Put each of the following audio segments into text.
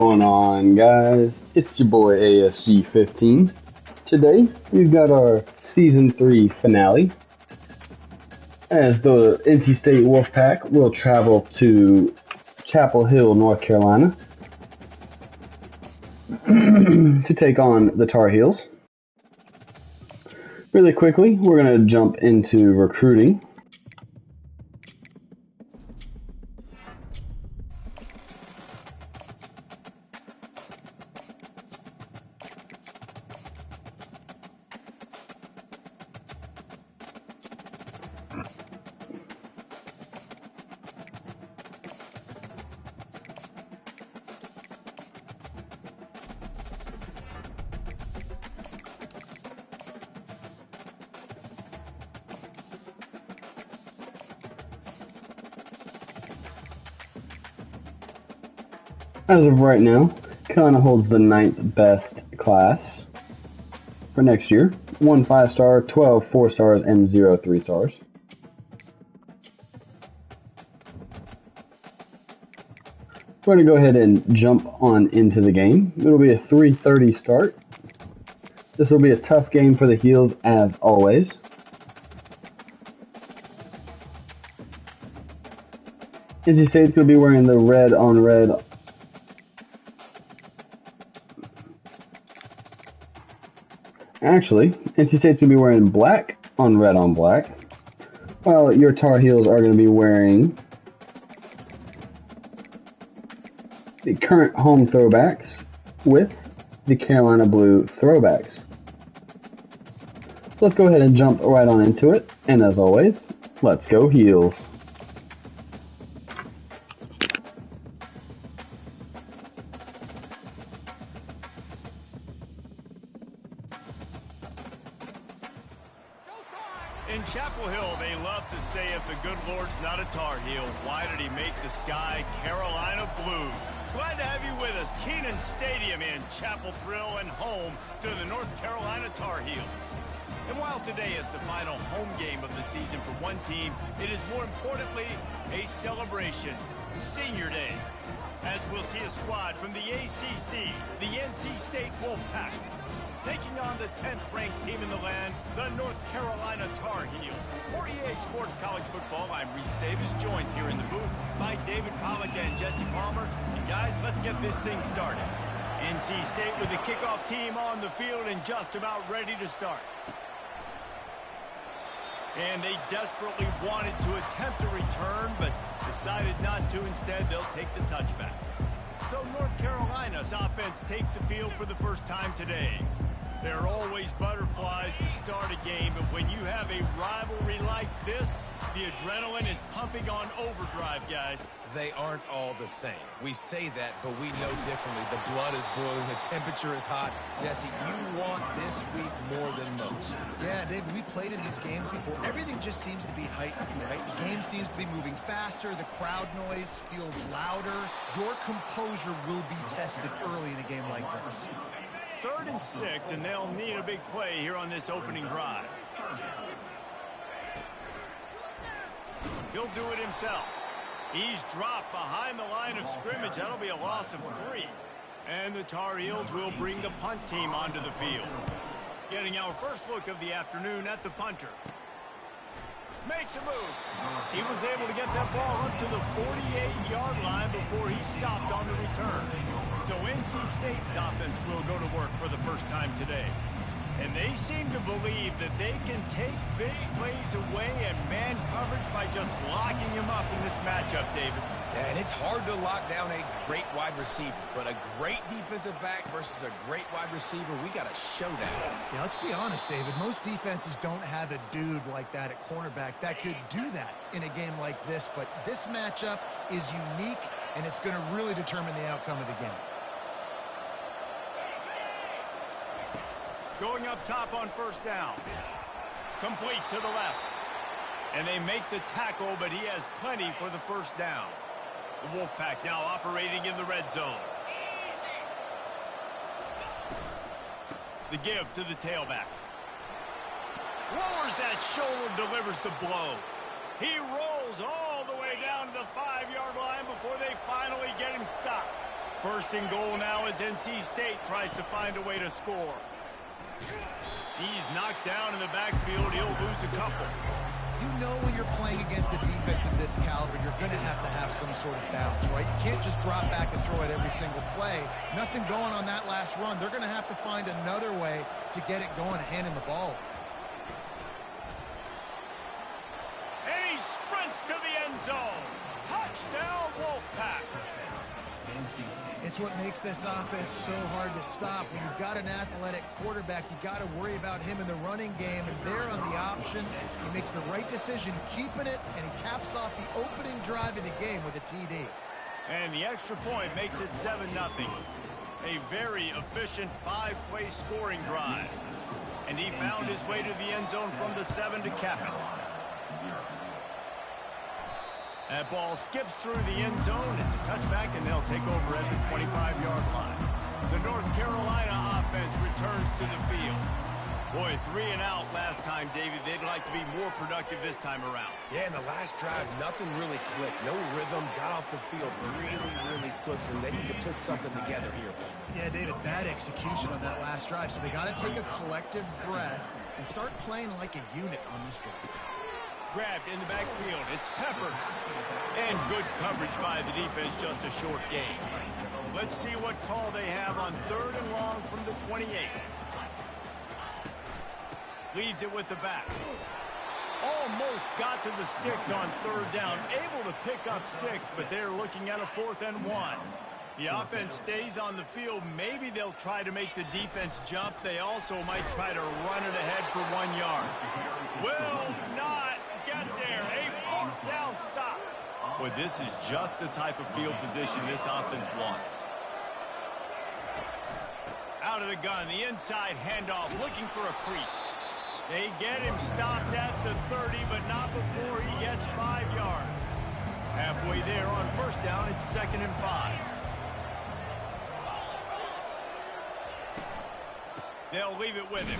Going on, guys? It's your boy ASG15. Today we've got our season 3 finale as the NC State Wolfpack will travel to Chapel Hill, North Carolina to take on the Tar Heels. Really quickly, we're going to jump into recruiting. As of right now, Carolina holds the 9th best class for next year. 1 5-star, 12 4-stars, and 0 3-stars. We're going to go ahead and jump on into the game. It'll be a 3:30 start. This will be a tough game for the Heels as always. NC State's going to be wearing the red on red. Actually, NC State's going to be wearing black on red on black, while your Tar Heels are going to be wearing the current home throwbacks with the Carolina blue throwbacks. So let's go ahead and jump right on into it, and as always, let's go Heels. In Chapel Hill, they love to say if the good Lord's not a Tar Heel, why did he make the sky Carolina blue? Glad to have you with us. Kenan Stadium in Chapel Thrill and home to the North Carolina Tar Heels. And while today is the final home game of the season for one team, it is more importantly a celebration, Senior Day, as we'll see a squad from the ACC, the NC State Wolfpack, taking on the 10th-ranked team in the land, the North Carolina Tar Heels. For EA Sports College Football, I'm Reese Davis, joined here in the booth by David Pollack and Jesse Palmer. And guys, let's get this thing started. NC State with the kickoff team on the field and just about ready to start. And they desperately wanted to attempt a return, but decided not to. Instead, they'll take the touchback. So North Carolina's offense takes the field for the first time today. There are always butterflies to start a game, but when you have a rivalry like this, the adrenaline is pumping on overdrive, guys. They aren't all the same. We say that, but we know differently. The blood is boiling, the temperature is hot. Jesse, you want this week more than most. Yeah, David, we played in these games before. Everything just seems to be heightened, right? The game seems to be moving faster. The crowd noise feels louder. Your composure will be tested early in a game like this. 3rd and 6, and they'll need a big play here on this opening drive. He'll do it himself. He's dropped behind the line of scrimmage. That'll be a loss of 3. And the Tar Heels will bring the punt team onto the field. Getting our first look of the afternoon at the punter. Makes a move. He was able to get that ball up to the 48-yard line before he stopped on the return. So NC State's offense will go to work for the first time today. And they seem to believe that they can take big plays away and man coverage by just locking him up in this matchup, David. Yeah, and it's hard to lock down a great wide receiver, but a great defensive back versus a great wide receiver, we got to show that. Yeah, let's be honest, David. Most defenses don't have a dude like that at cornerback that could do that in a game like this, but this matchup is unique, and it's going to really determine the outcome of the game. Going up top on first down. Complete to the left. And they make the tackle, but he has plenty for the first down. The Wolfpack now operating in the red zone. The give to the tailback. Lowers that shoulder, delivers the blow. He rolls all the way down to the 5-yard line before they finally get him stopped. First and goal now as NC State tries to find a way to score. He's knocked down in the backfield. He'll lose a couple. You know when you're playing against a defense of this caliber, you're going to have some sort of balance, right? You can't just drop back and throw it every single play. Nothing going on that last run. They're going to have to find another way to get it going, handing the ball. And he sprints to the end zone. Touchdown, Wolfpack. It's what makes this offense so hard to stop. When you've got an athletic quarterback, you've got to worry about him in the running game, and there on the option, he makes the right decision, keeping it, and he caps off the opening drive of the game with a TD. And the extra point makes it 7-0. A very efficient 5-play scoring drive. And he found his way to the end zone from the 7 to cap it. That ball skips through the end zone. It's a touchback, and they'll take over at the 25-yard line. The North Carolina offense returns to the field. Boy, 3 and out last time, David. They'd like to be more productive this time around. Yeah, in the last drive, nothing really clicked. No rhythm. Got off the field really quickly. They need to put something together here. Yeah, David, bad execution on that last drive. So they got to take a collective breath and start playing like a unit on this one. Grabbed in the backfield. It's Peppers. And good coverage by the defense, just a short gain. Let's see what call they have on 3rd and long from the 28. Leaves it with the back. Almost got to the sticks on 3rd down. Able to pick up 6, but they're looking at a 4th and 1. The offense stays on the field. Maybe they'll try to make the defense jump. They also might try to run it ahead for 1 yard. Will not get there. A 4th down stop. Boy, this is just the type of field position this offense wants. Out of the gun, the inside handoff, looking for a crease. They get him stopped at the 30, but not before he gets 5 yards. Halfway there on 1st down, it's 2nd and 5. They'll leave it with him.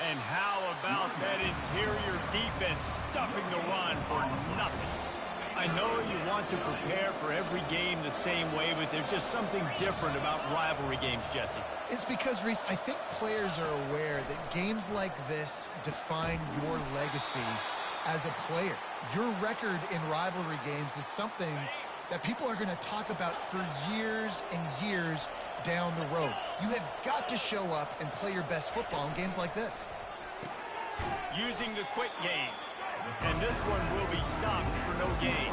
And how about that interior defense stuffing the run for nothing? I know you want to prepare for every game the same way, but there's just something different about rivalry games, Jesse. It's because, Reese, I think players are aware that games like this define your legacy as a player. Your record in rivalry games is something that people are going to talk about for years and years down the road. You have got to show up and play your best football in games like this. Using the quick game. And this one will be stopped for no gain.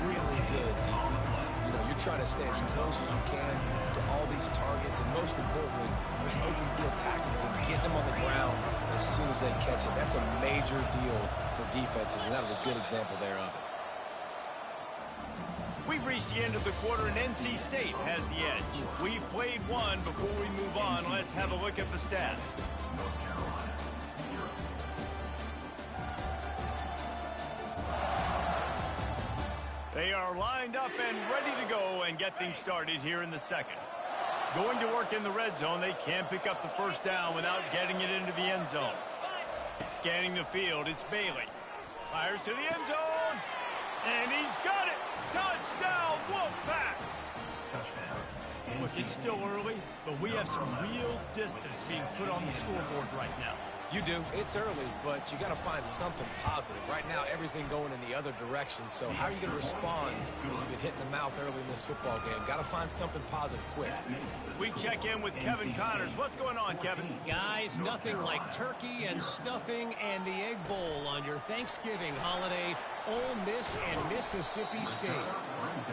Really good defense. You know, you're trying to stay as close as you can to all these targets, and most importantly, there's open field tackles and getting them on the ground as soon as they catch it. That's a major deal for defenses, and that was a good example there of it. We've reached the end of the quarter, and NC State has the edge. We've played one. Before we move on, let's have a look at the stats. They are lined up and ready to go and get things started here in the 2nd. Going to work in the red zone. They can't pick up the 1st down without getting it into the end zone. Scanning the field, it's Bailey. Fires to the end zone. And he's got it. Touchdown, Wolfpack. Look, it's still early, but we have some real distance being put on the scoreboard right now. You do. It's early, but you got to find something positive. Right now, everything going in the other direction. So how are you going to respond when you've been hit in the mouth early in this football game? Got to find something positive quick. We check in with Kevin Connors. What's going on, Kevin? Guys, nothing like turkey and stuffing and the Egg Bowl on your Thanksgiving holiday. Ole Miss and Mississippi State.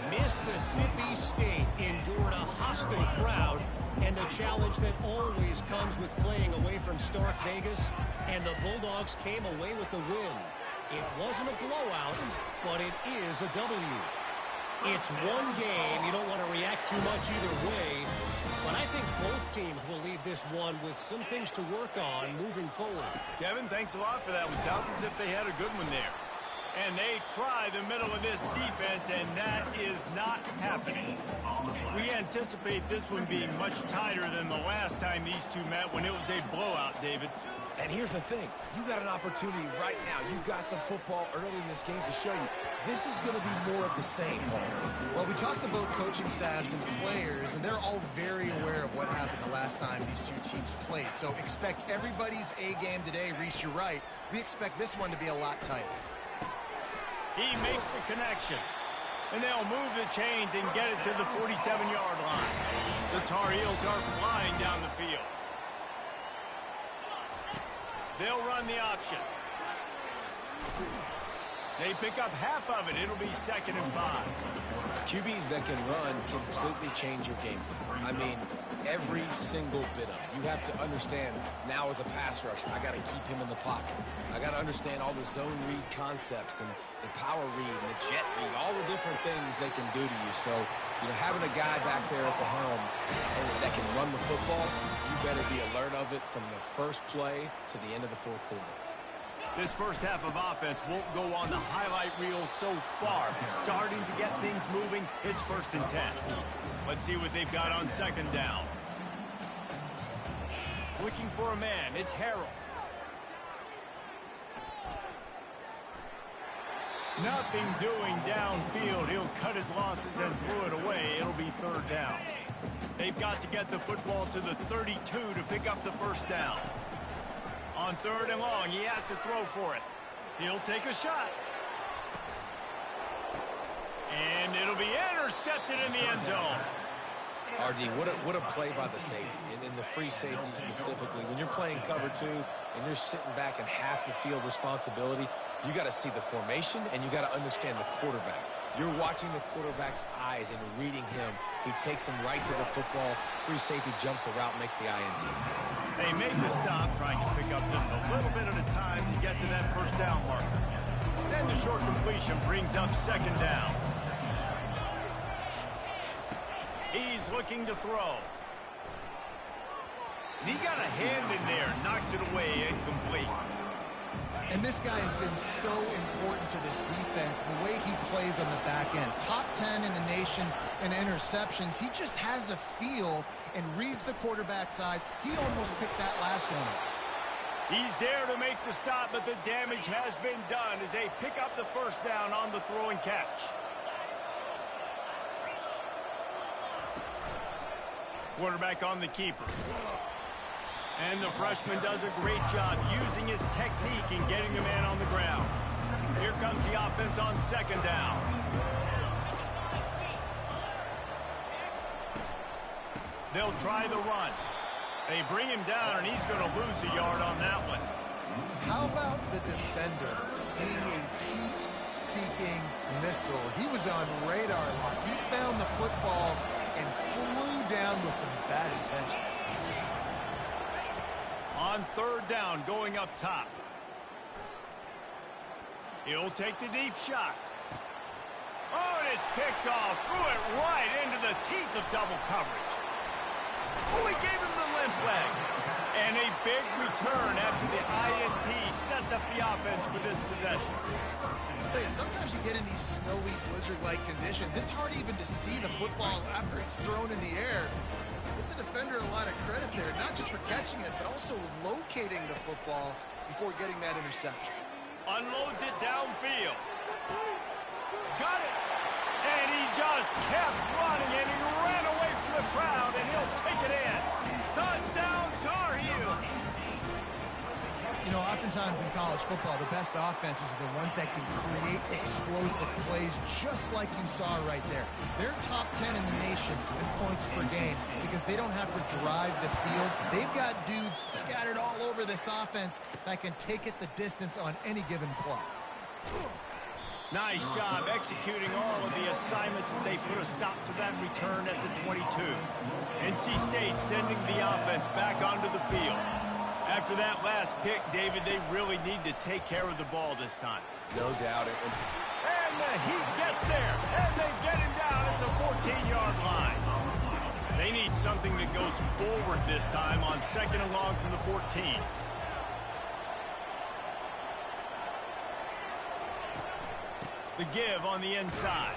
Mississippi State endured a hostile crowd and the challenge that always comes with playing away from Stark Vegas, and the Bulldogs came away with the win. It wasn't a blowout, but it is a W. It's one game. You don't want to react too much either way, but I think both teams will leave this one with some things to work on moving forward. Kevin, thanks a lot for that. It sounds as if they had a good one there. And they try the middle of this defense, and that is not happening. We anticipate this one being much tighter than the last time these two met when it was a blowout, David. And here's the thing. You got an opportunity right now. You got the football early in this game to show you this is going to be more of the same, Paul. Well, we talked to both coaching staffs and players, and they're all very aware of what happened the last time these two teams played. So expect everybody's A game today. Reese, you're right. We expect this one to be a lot tighter. He makes the connection. And they'll move the chains and get it to the 47-yard line. The Tar Heels are flying down the field. They'll run the option. They pick up half of it. It'll be 2nd and 5. QBs that can run completely change your game plan. I mean, every single bit of it. You have to understand now as a pass rusher, I got to keep him in the pocket. I got to understand all the zone read concepts and the power read and the jet read, all the different things they can do to you. So, having a guy back there at the helm that can run the football, you better be alert of it from the first play to the end of the fourth quarter. This first half of offense won't go on the highlight reel so far. Starting to get things moving, it's 1st and 10. Let's see what they've got on 2nd down. Looking for a man, it's Harrell. Nothing doing downfield. He'll cut his losses and throw it away. It'll be 3rd down. They've got to get the football to the 32 to pick up the 1st down. On 3rd and long, he has to throw for it. He'll take a shot. And it'll be intercepted in the end zone. RD, what a play by the safety, and in the free safety specifically. When you're playing cover 2 and you're sitting back in half the field responsibility, you got to see the formation and you got to understand the quarterback. You're watching the quarterback's eyes and reading him. He takes him right to the football. Free safety jumps the route, makes the INT. They make the stop, trying to pick up just a little bit at a time to get to that 1st down marker. Then the short completion brings up 2nd down. He's looking to throw. And he got a hand in there, knocks it away, incomplete. And this guy has been so important to this defense, the way he plays on the back end. Top 10 in the nation in interceptions. He just has a feel and reads the quarterback's eyes. He almost picked that last one off. He's there to make the stop, but the damage has been done as they pick up the 1st down on the throw and catch. Quarterback on the keeper. And the freshman does a great job using his technique and getting the man on the ground. Here comes the offense on 2nd down. They'll try the run. They bring him down, and he's going to lose a yard on that one. How about the defender being a heat-seeking missile? He was on radar lock. He found the football and flew down with some bad intentions. On 3rd down, going up top. He'll take the deep shot. Oh, and it's picked off. Threw it right into the teeth of double coverage. Oh, he gave him the limp leg. And a big return after the INT sets up the offense for this possession. I'll tell you, sometimes you get in these snowy, blizzard-like conditions. It's hard even to see the football after it's thrown in the air. Give the defender a lot of credit there, not just for catching it, but also locating the football before getting that interception. Unloads it downfield. Got it. And he just kept running, and he ran away from the crowd, and he'll take it in. Touchdown, Tar Heels. You know, oftentimes in college football, the best offenses are the ones that can create explosive plays, just like you saw right there. They're top 10 in the nation in points per game because they don't have to drive the field. They've got dudes scattered all over this offense that can take it the distance on any given play. Nice job executing all of the assignments as they put a stop to that return at the 22. NC State sending the offense back onto the field. After that last pick, David, they really need to take care of the ball this time. No doubt. And the Heat gets there, and they get him down at the 14-yard line. They need something that goes forward this time on 2nd and long from the 14. The give on the inside.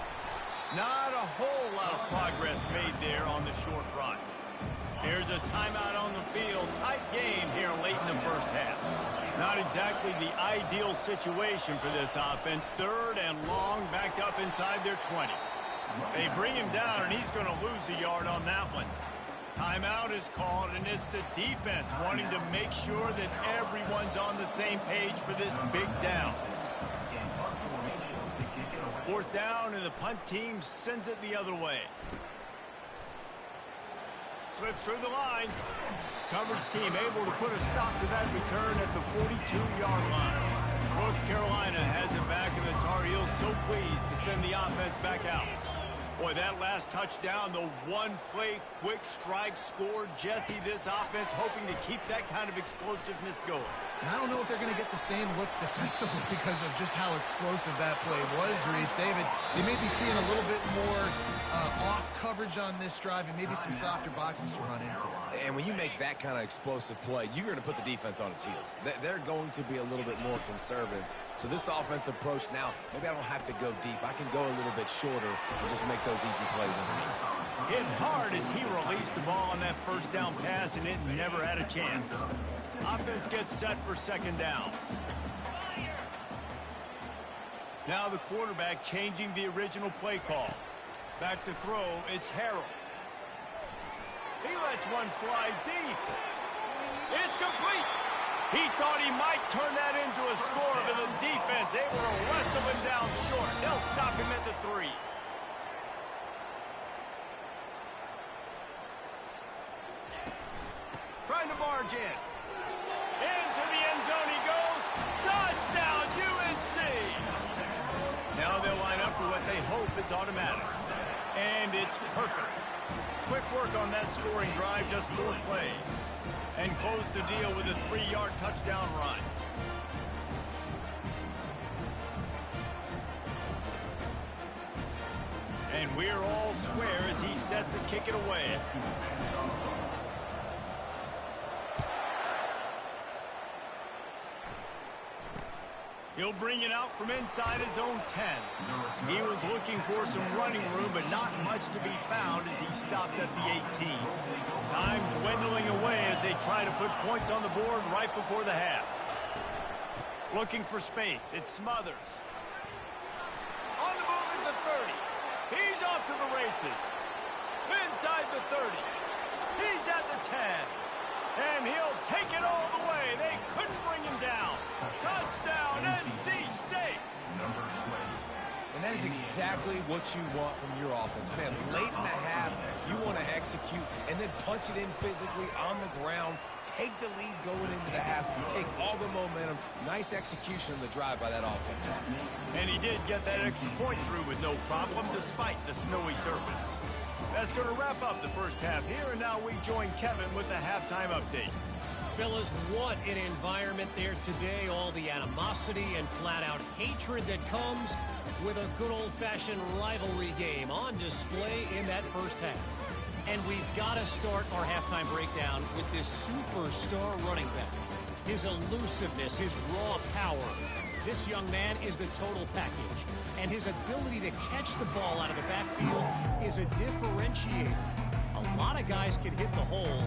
Not a whole lot of progress made there on the short run. Here's a timeout on the field. Tight game here late in the first half. Not exactly the ideal situation for this offense. 3rd and long, backed up inside their 20. They bring him down, and he's going to lose a yard on that one. Timeout is called, and it's the defense wanting to make sure that everyone's on the same page for this big down. 4th down, and the punt team sends it the other way. Slips through the line. Coverage team able to put a stop to that return at the 42-yard line. North Carolina has it back, and the Tar Heels so pleased to send the offense back out. Boy, that last touchdown, the one-play quick strike score. Jesse, this offense hoping to keep that kind of explosiveness going. And I don't know if they're going to get the same looks defensively because of just how explosive that play was, Reese. David, they may be seeing a little bit more off coverage on this drive and maybe some softer boxes to run into. And when you make that kind of explosive play, you're going to put the defense on its heels. They're going to be a little bit more conservative. So this offensive approach now, maybe I don't have to go deep. I can go a little bit shorter and just make those easy plays underneath. Hit hard as he released the ball on that first down pass, and it never had a chance. Offense gets set for 2nd down. Now the quarterback changing the original play call. Back to throw, it's Harrell. He lets one fly deep. It's complete. He thought he might turn that into a score, but the defense able to wrestle him down short. They'll stop him at the 3. Trying to barge in. Into the end zone he goes. Touchdown, UNC! Now they'll line up for what they hope is automatic. And it's perfect. Quick work on that scoring drive, just 4 plays. And close the deal with a 3-yard touchdown run. And we're all square as he's set to kick it away. He'll bring it out from inside his own 10. He was looking for some running room, but not much to be found as he stopped at the 18. Time dwindling away as they try to put points on the board right before the half. Looking for space. It Smothers. On the move is the 30. He's off to the races. Inside the 30. He's at the 10. And he'll take it all the way. They couldn't bring him down. Touchdown, NC State. And that is exactly what you want from your offense. Man, late in the half, you want to execute and then punch it in physically on the ground. Take the lead going into the half. Take all the momentum. Nice execution of the drive by that offense. And he did get that extra point through with no problem despite the snowy surface. That's going to wrap up the first half here, and now we join Kevin with the halftime update. Fellas, what an environment there today. All the animosity and flat-out hatred that comes with a good old-fashioned rivalry game on display in that first half. And we've got to start our halftime breakdown with this superstar running back. His elusiveness, his raw power. This young man is the total package. And his ability to catch the ball out of the backfield is a differentiator. A lot of guys can hit the hole.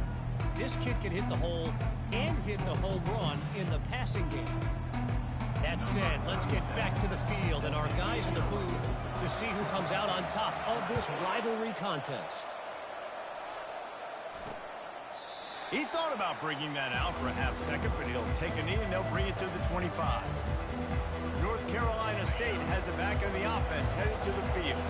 This kid can hit the hole and hit the home run in the passing game. That said, let's get back to the field and our guys in the booth to see who comes out on top of this rivalry contest. He thought about bringing that out for a half second, but he'll take a knee and they'll bring it to the 25. North Carolina State has it back in the offense, headed to the field.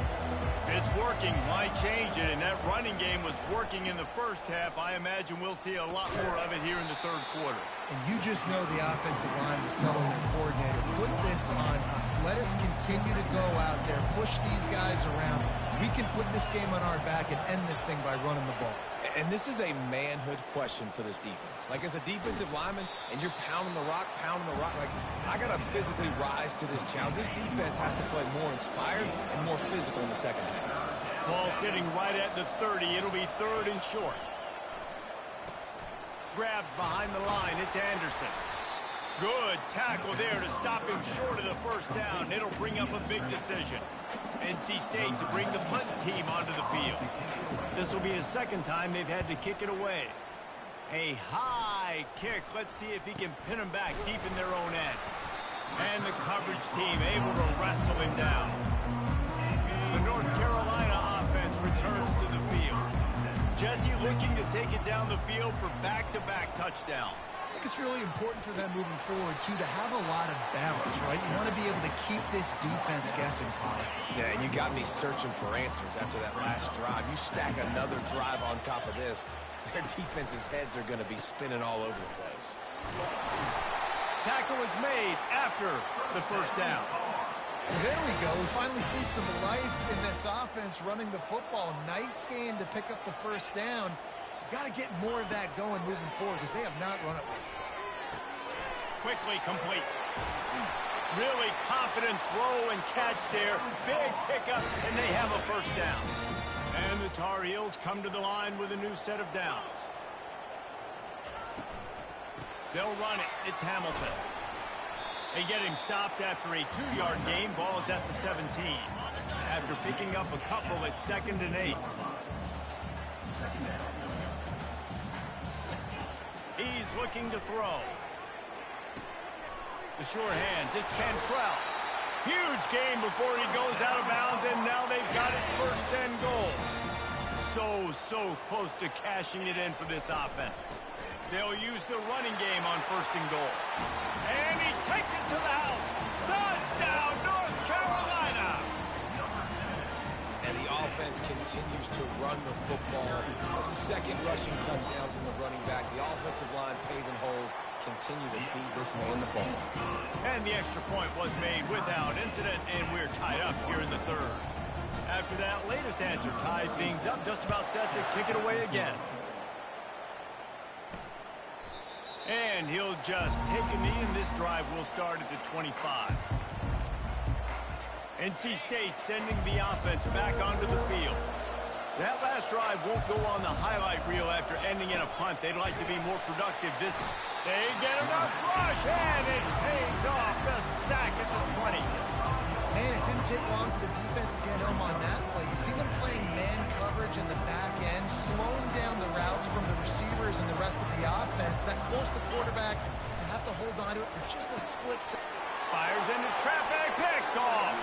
It's working. Why change it? And that running game was working in the first half. I imagine we'll see a lot more of it here in the third quarter. And you just know the offensive line was telling their coordinator, put this on us. Let us continue to go out there, push these guys around. We can put this game on our back and end this thing by running the ball. And this is a manhood question for this defense. Like, as a defensive lineman, and you're pounding the rock, like, I got to physically rise to this challenge. This defense has to play more inspired and more physical in the second half. Ball sitting right at the 30. It'll be 3rd and short. Grabbed behind the line. It's Anderson. Good tackle there to stop him short of the first down. It'll bring up a big decision. NC State to bring the punt team onto the field. This will be his second time they've had to kick it away. A high kick. Let's see if he can pin him back deep in their own end. And the coverage team able to wrestle him down. The North Carolina offense returns to the field. Jesse looking to take it down the field for back-to-back touchdowns. I think it's really important for them moving forward, too, to have a lot of balance, right? You want to be able to keep this defense guessing, Colin. Yeah, and you got me searching for answers after that last drive. You stack another drive on top of this, their defense's heads are going to be spinning all over the place. Tackle was made after the first down. There we go. We finally see some life in this offense running the football. Nice game to pick up the first down. Got to get more of that going moving forward because they have not run it well. Quickly complete. Really confident throw and catch there. Big pickup, and they have a first down. And the Tar Heels come to the line with a new set of downs. They'll run it. It's Hamilton. They get him stopped after a 2-yard gain. Ball is at the 17. After picking up a couple, it's 2nd and 8. He's looking to throw. The sure hands. It's Cantrell. Huge gain before he goes out of bounds, and now they've got it 1st and goal. So close to cashing it in for this offense. They'll use the running game on 1st and goal. And he takes it to the house. Touchdown, North Carolina! And the offense continues to run the football. A second rushing touchdown from the running back. The offensive line paving holes. Continue to feed this man the ball. And the extra point was made without incident, and we're tied up here in the 3rd. After that latest answer tied things up, just about set to kick it away again. And he'll just take a knee, and this drive will start at the 25. NC State sending the offense back onto the field. That last drive won't go on the highlight reel after ending in a punt. They'd like to be more productive this time. They get enough rush, and it pays off. The sack at the 20. Man, it didn't take long for the defense to get home on that play. You see them playing man coverage in the back end, slowing down the routes from the receivers and the rest of the offense. That forced the quarterback to have to hold on to it for just a split second. Fires into traffic, picked off.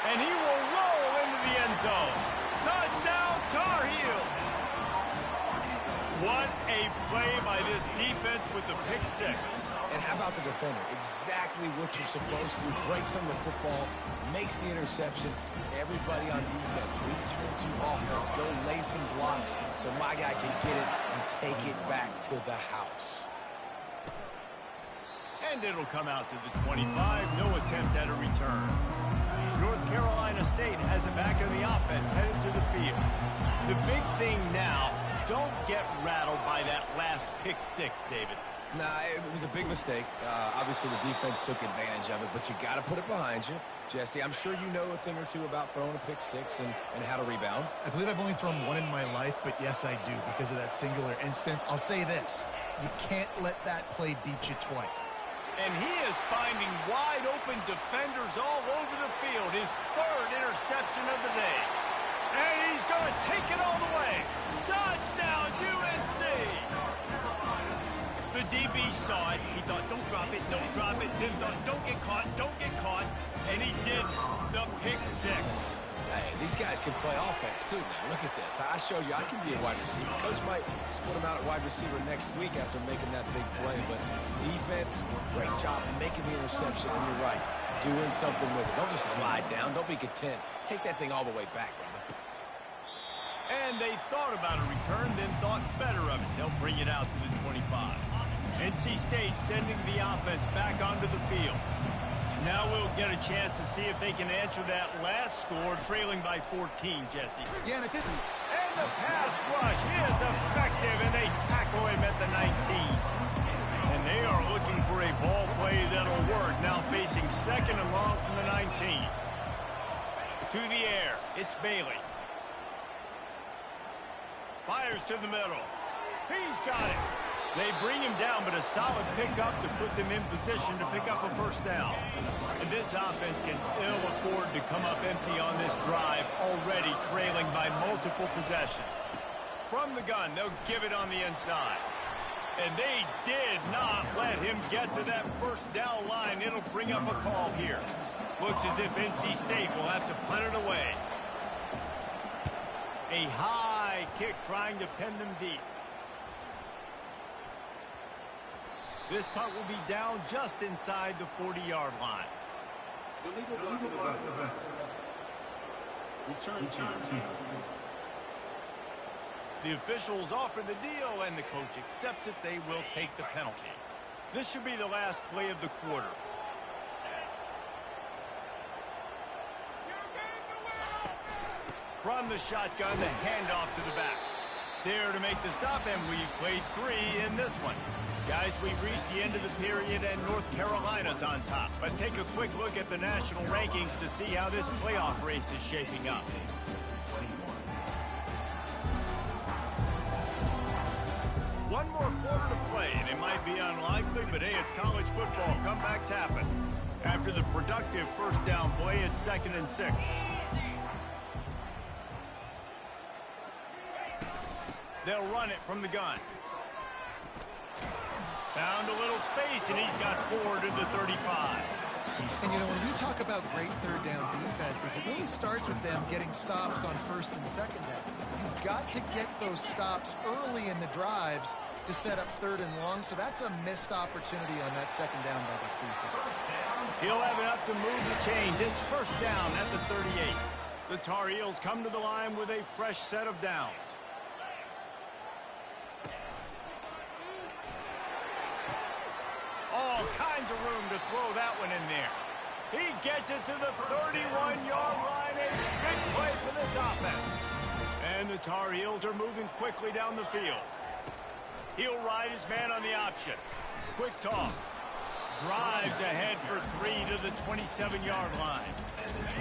And he will roll into the end zone. Touchdown, Tar Heels. What a play by this defense with the pick 6. And how about the defender? Exactly what you're supposed to do. Breaks on the football, makes the interception. Everybody on defense, return to offense. Go lay some blocks so my guy can get it and take it back to the house. And it'll come out to the 25. No attempt at a return. North Carolina State has it back in the offense, headed to the field. The big thing now, don't get rattled by that last pick 6, David. Nah, it was a big mistake. Obviously, the defense took advantage of it, but you got to put it behind you. Jesse, I'm sure you know a thing or two about throwing a pick 6 and how to rebound. I believe I've only thrown one in my life, but yes, I do because of that singular instance. I'll say this. You can't let that play beat you twice. And he is finding wide open defenders all over the field. His 3rd interception of the day. And he's going to take it all the way. Touchdown, UNC! The DB saw it. He thought, don't drop it, don't drop it. Then thought, don't get caught, don't get caught. And he did the pick 6. Hey, these guys can play offense, too, now. Look at this. I showed you I can be a wide receiver. Coach might split him out at wide receiver next week after making that big play. But defense, great job making the interception. And you're right, doing something with it. Don't just slide down. Don't be content. Take that thing all the way back, brother. And they thought about a return, then thought better of it. They'll bring it out to the 25. NC State sending the offense back onto the field. Now we'll get a chance to see if they can answer that last score, trailing by 14, Jesse. Yeah, and it didn't. And the pass rush is effective, and they tackle him at the 19. And they are looking for a ball play that'll work, now facing 2nd and long from the 19. To the air, it's Bailey. Fires to the middle. He's got it. They bring him down, but a solid pickup to put them in position to pick up a first down. And this offense can ill afford to come up empty on this drive, already trailing by multiple possessions. From the gun, they'll give it on the inside. And they did not let him get to that first down line. It'll bring up a call here. Looks as if NC State will have to punt it away. A high kick trying to pin them deep. This punt will be down just inside the 40-yard line. Return team. The officials offer the deal, and the coach accepts it. They will take the penalty. This should be the last play of the quarter. From the shotgun, the handoff to the back. There to make the stop, and we've played 3 in this one. Guys, we've reached the end of the period, and North Carolina's on top. Let's take a quick look at the national rankings to see how this playoff race is shaping up. One more quarter to play, and it might be unlikely, but hey, it's college football. Comebacks happen. After the productive first down play, it's 2nd and 6. They'll run it from the gun. Found a little space, and he's got 4 to the 35. And, you know, when we talk about great third down defenses, it really starts with them getting stops on 1st and 2nd down. You've got to get those stops early in the drives to set up 3rd and long, so that's a missed opportunity on that 2nd down by this defense. He'll have enough to move the chains. It's 1st down at the 38. The Tar Heels come to the line with a fresh set of downs. All kinds of room to throw that one in there. He gets it to the 31-yard line. A big play for this offense. And the Tar Heels are moving quickly down the field. He'll ride his man on the option. Quick toss. Drives ahead for 3 to the 27-yard line.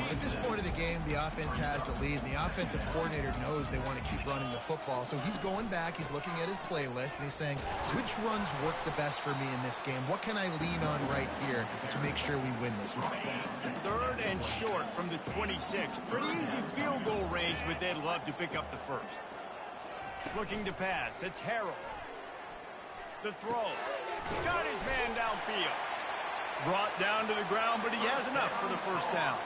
At this point of the game, the offense has the lead, and the offensive coordinator knows they want to keep running the football. So he's going back, he's looking at his playlist, and he's saying, which runs work the best for me in this game? What can I lean on right here to make sure we win this one? 3rd and short from the 26. Pretty easy field goal range, but they'd love to pick up the first. Looking to pass, it's Harrell. The throw. Got his man downfield. Brought down to the ground, but he has enough for the first down.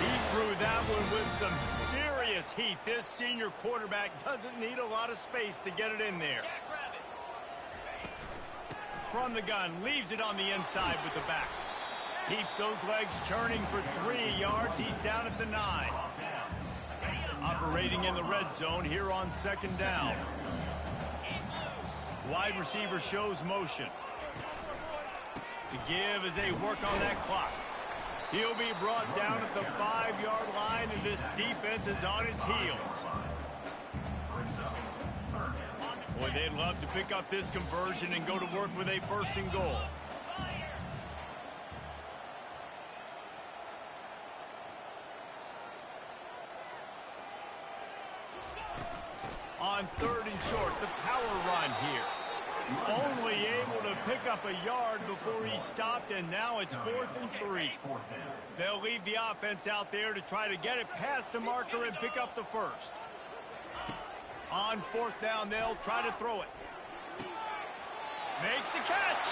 He threw that one with some serious heat. This senior quarterback doesn't need a lot of space to get it in there. From the gun, leaves it on the inside with the back. Keeps those legs churning for 3 yards. He's down at the 9. Operating in the red zone here on 2nd down. Wide receiver shows motion. The give as they work on that clock. He'll be brought down at the 5-yard line, and this defense is on its heels. Boy, they'd love to pick up this conversion and go to work with a 1st and goal. On 3rd and short, the power run here. Only able to pick up a yard before he stopped, and now it's 4th and 3. They'll leave the offense out there to try to get it past the marker and pick up the first. On 4th down, they'll try to throw it. Makes the catch.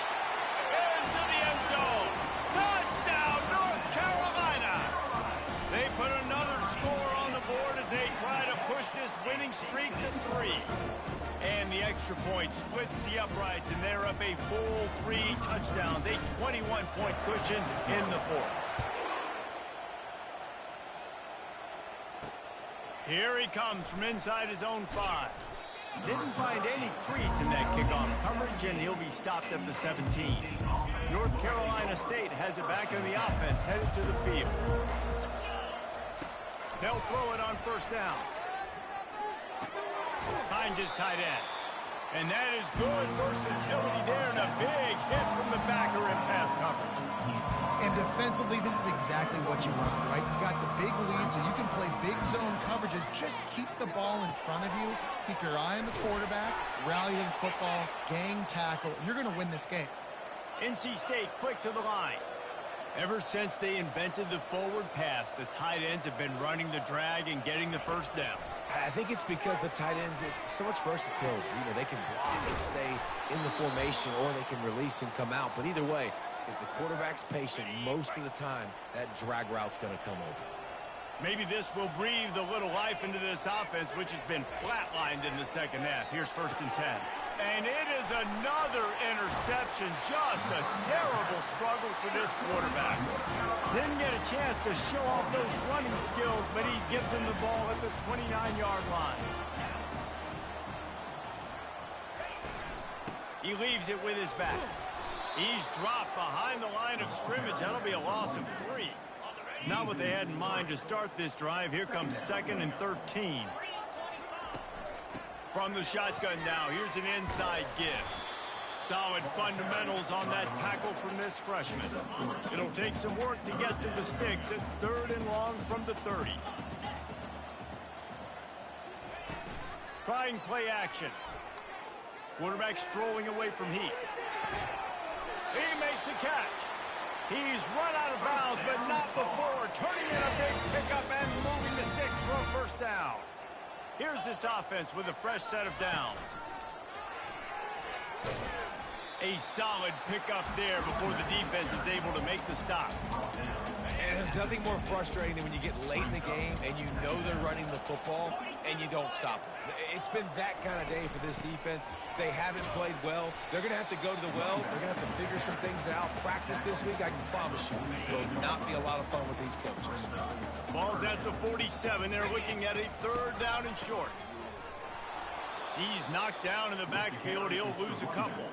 Into the end zone. Touchdown, North Carolina. They put another score on the board as they try to push this winning streak to 3. And the extra point splits the uprights, and they're up a full 3 touchdowns, a 21-point cushion in the 4th. Here he comes from inside his own 5. Didn't find any crease in that kickoff coverage, and he'll be stopped at the 17. North Carolina State has it back in the offense, headed to the field. They'll throw it on 1st down. Finds his tight end. And that is good versatility there, and a big hit from the backer in pass coverage. And defensively, this is exactly what you want, right? You got the big lead, so you can play big zone coverages. Just keep the ball in front of you. Keep your eye on the quarterback. Rally to the football. Gang tackle. And you're going to win this game. NC State quick to the line. Ever since they invented the forward pass, the tight ends have been running the drag and getting the first down. I think it's because the tight ends is so much versatility. You know, they can block and stay in the formation, or they can release and come out. But either way, if the quarterback's patient most of the time, that drag route's going to come open. Maybe this will breathe a little life into this offense, which has been flatlined in the second half. Here's 1st and 10. And it is another interception. Just a terrible struggle for this quarterback. Didn't get a chance to show off those running skills, but he gives him the ball at the 29-yard line. He leaves it with his back. He's dropped behind the line of scrimmage. That'll be a loss of 3. Not what they had in mind to start this drive. Here comes 2nd and 13. From the shotgun now, here's an inside give. Solid fundamentals on that tackle from this freshman. It'll take some work to get to the sticks. It's 3rd and long from the 30. Trying play action. Quarterback strolling away from Heath. He makes the catch. He's run out of bounds, but not before. Turning in a big pickup and moving the sticks for a first down. Here's this offense with a fresh set of downs. A solid pickup there before the defense is able to make the stop. And there's nothing more frustrating than when you get late in the game and you know they're running the football and you don't stop them. It's been that kind of day for this defense. They haven't played well. They're going to have to go to the well. They're going to have to figure some things out. Practice this week, I can promise you, will not be a lot of fun with these coaches. Ball's at the 47. They're looking at a 3rd down and short. He's knocked down in the backfield. He'll lose a couple.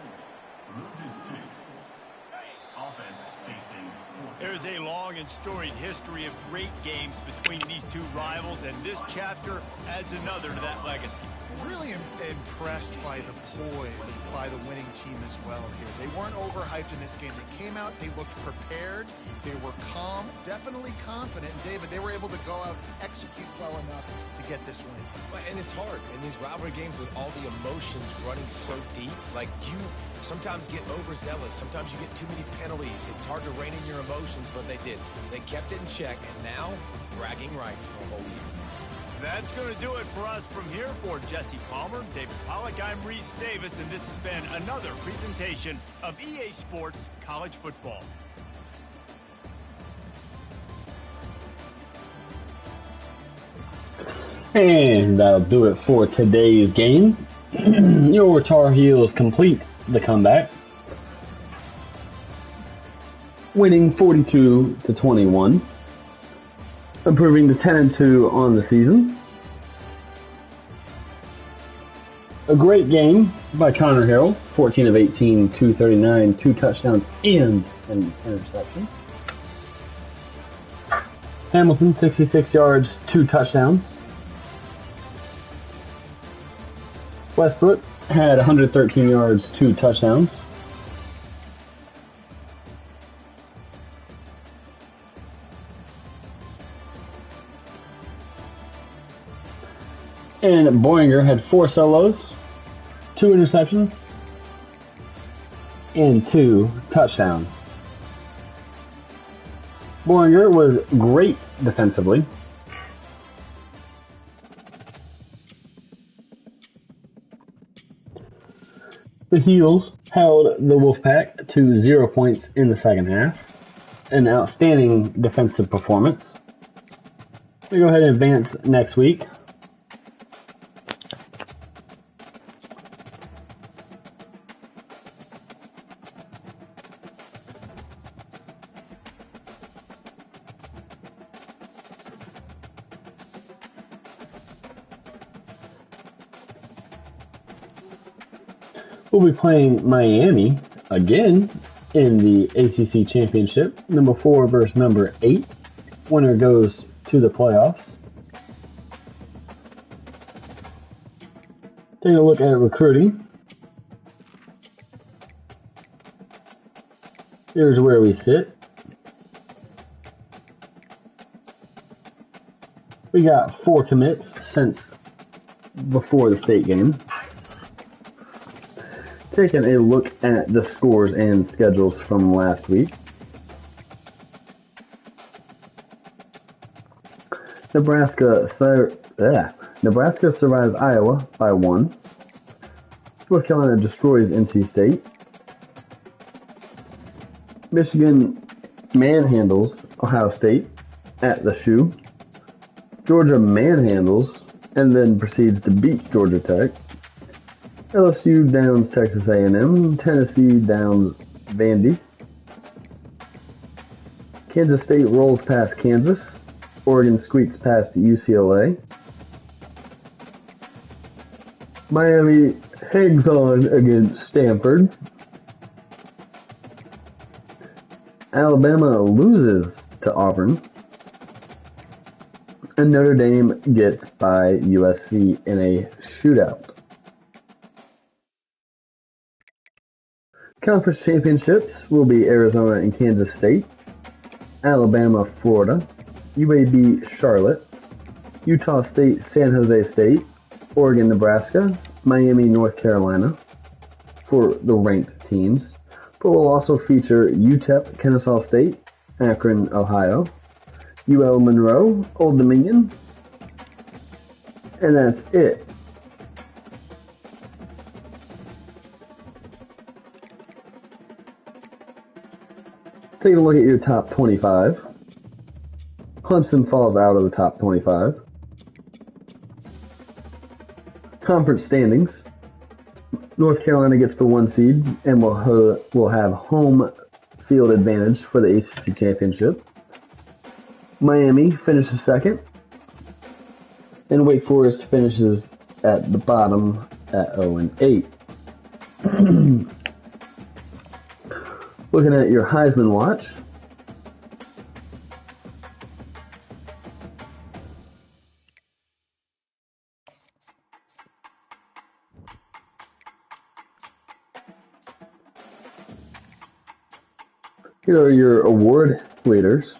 There's a long and storied history of great games between these two rivals, and this chapter adds another to that legacy. Really impressed by the poise by the winning team as well here. They weren't overhyped in this game. They came out, they looked prepared, they were calm, definitely confident. And David, they were able to go out and execute well enough to get this win. And it's hard in these rivalry games with all the emotions running so deep. Like, you sometimes get overzealous. Sometimes you get too many penalties. It's hard to rein in your emotions, but they did. They kept it in check, and now bragging rights for a whole year. That's going to do it for us from here. For Jesse Palmer, David Pollack, I'm Reese Davis, and this has been another presentation of EA Sports College Football. And that'll do it for today's game. Your Tar Heels complete the comeback, winning 42-21. Improving to 10-2 on the season. A great game by Connor Harrell, 14 of 18, 239, 2 touchdowns, and an interception. Hamilton, 66 yards, 2 touchdowns. Westbrook had 113 yards, 2 touchdowns. And Boyinger had 4 solos, 2 interceptions, and 2 touchdowns. Boyinger was great defensively. The Heels held the Wolfpack to 0 points in the second half. An outstanding defensive performance. We go ahead and advance next week. We'll be playing Miami again in the ACC Championship. Number 4 versus number 8. Winner goes to the playoffs. Take a look at recruiting. Here's where we sit. We got 4 commits since before the state game. Taking a look at the scores and schedules from last week. Nebraska survives Iowa by 1. North Carolina destroys NC State. Michigan manhandles Ohio State at the Shoe. Georgia manhandles and then proceeds to beat Georgia Tech. LSU downs Texas A&M. Tennessee downs Vandy. Kansas State rolls past Kansas. Oregon squeaks past UCLA. Miami hangs on against Stanford. Alabama loses to Auburn. And Notre Dame gets by USC in a shootout. Conference championships will be Arizona and Kansas State, Alabama, Florida, UAB, Charlotte, Utah State, San Jose State, Oregon, Nebraska, Miami, North Carolina for the ranked teams, but will also feature UTEP, Kennesaw State, Akron, Ohio, UL Monroe, Old Dominion, and that's it. Take a look at your top 25. Clemson falls out of the top 25. Conference standings. North Carolina gets the 1 seed and will have home field advantage for the ACC championship. Miami finishes second. And Wake Forest finishes at the bottom at 0-8. Looking at your Heisman watch. Here are your award leaders.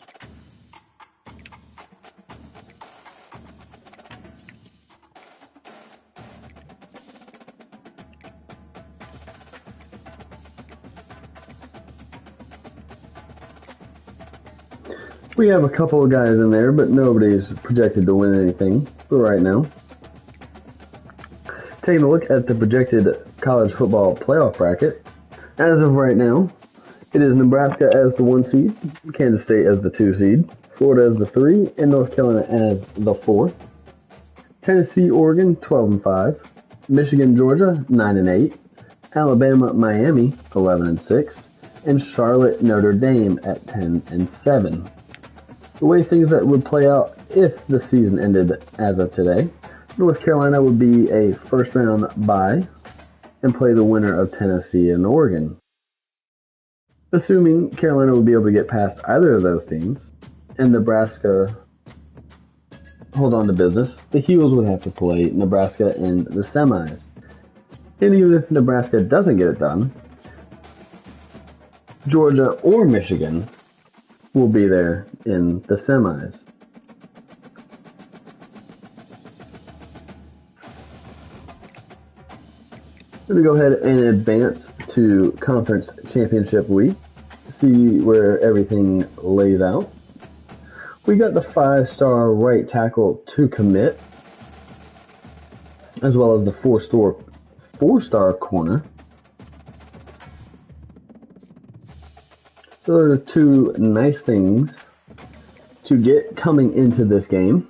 We have a couple of guys in there, but nobody's projected to win anything for right now. Taking a look at the projected college football playoff bracket. As of right now, it is Nebraska as the 1 seed, Kansas State as the 2 seed, Florida as the 3, and North Carolina as the 4. Tennessee, Oregon, 12-5. Michigan, Georgia, 9-8. Alabama, Miami, 11-6. And Charlotte, Notre Dame at 10-7. The way things that would play out if the season ended as of today, North Carolina would be a first-round bye and play the winner of Tennessee and Oregon. Assuming Carolina would be able to get past either of those teams, and Nebraska hold on to business, the Heels would have to play Nebraska in the semis. And even if Nebraska doesn't get it done, Georgia or Michigan will be there in the semis. Let me go ahead and advance to Conference Championship Week, see where everything lays out. We got the 5-star right tackle to commit, as well as the 4-star corner. So there are 2 nice things to get coming into this game.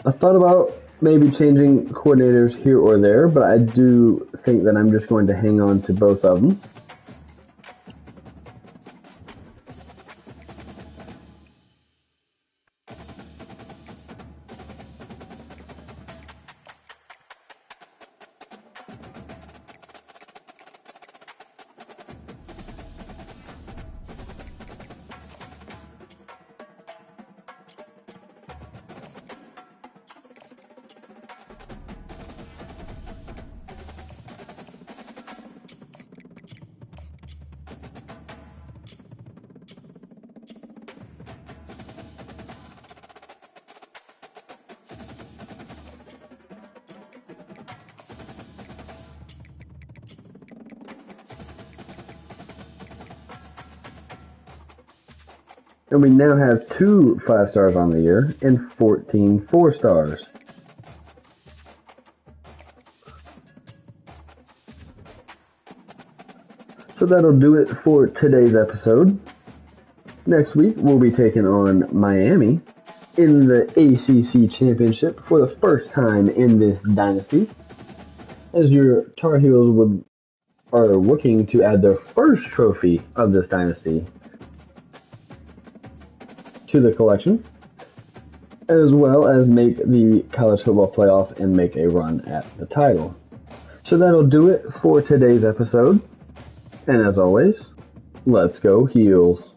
I thought about maybe changing coordinators here or there, but I do think that I'm just going to hang on to both of them. And we now have 2 5-stars on the year and 14 4-stars. So that'll do it for today's episode. Next week, we'll be taking on Miami in the ACC Championship for the first time in this dynasty, as your Tar Heels are looking to add their first trophy of this dynasty to the collection, as well as make the college football playoff and make a run at the title. So that'll do it for today's episode. And as always, let's go Heels.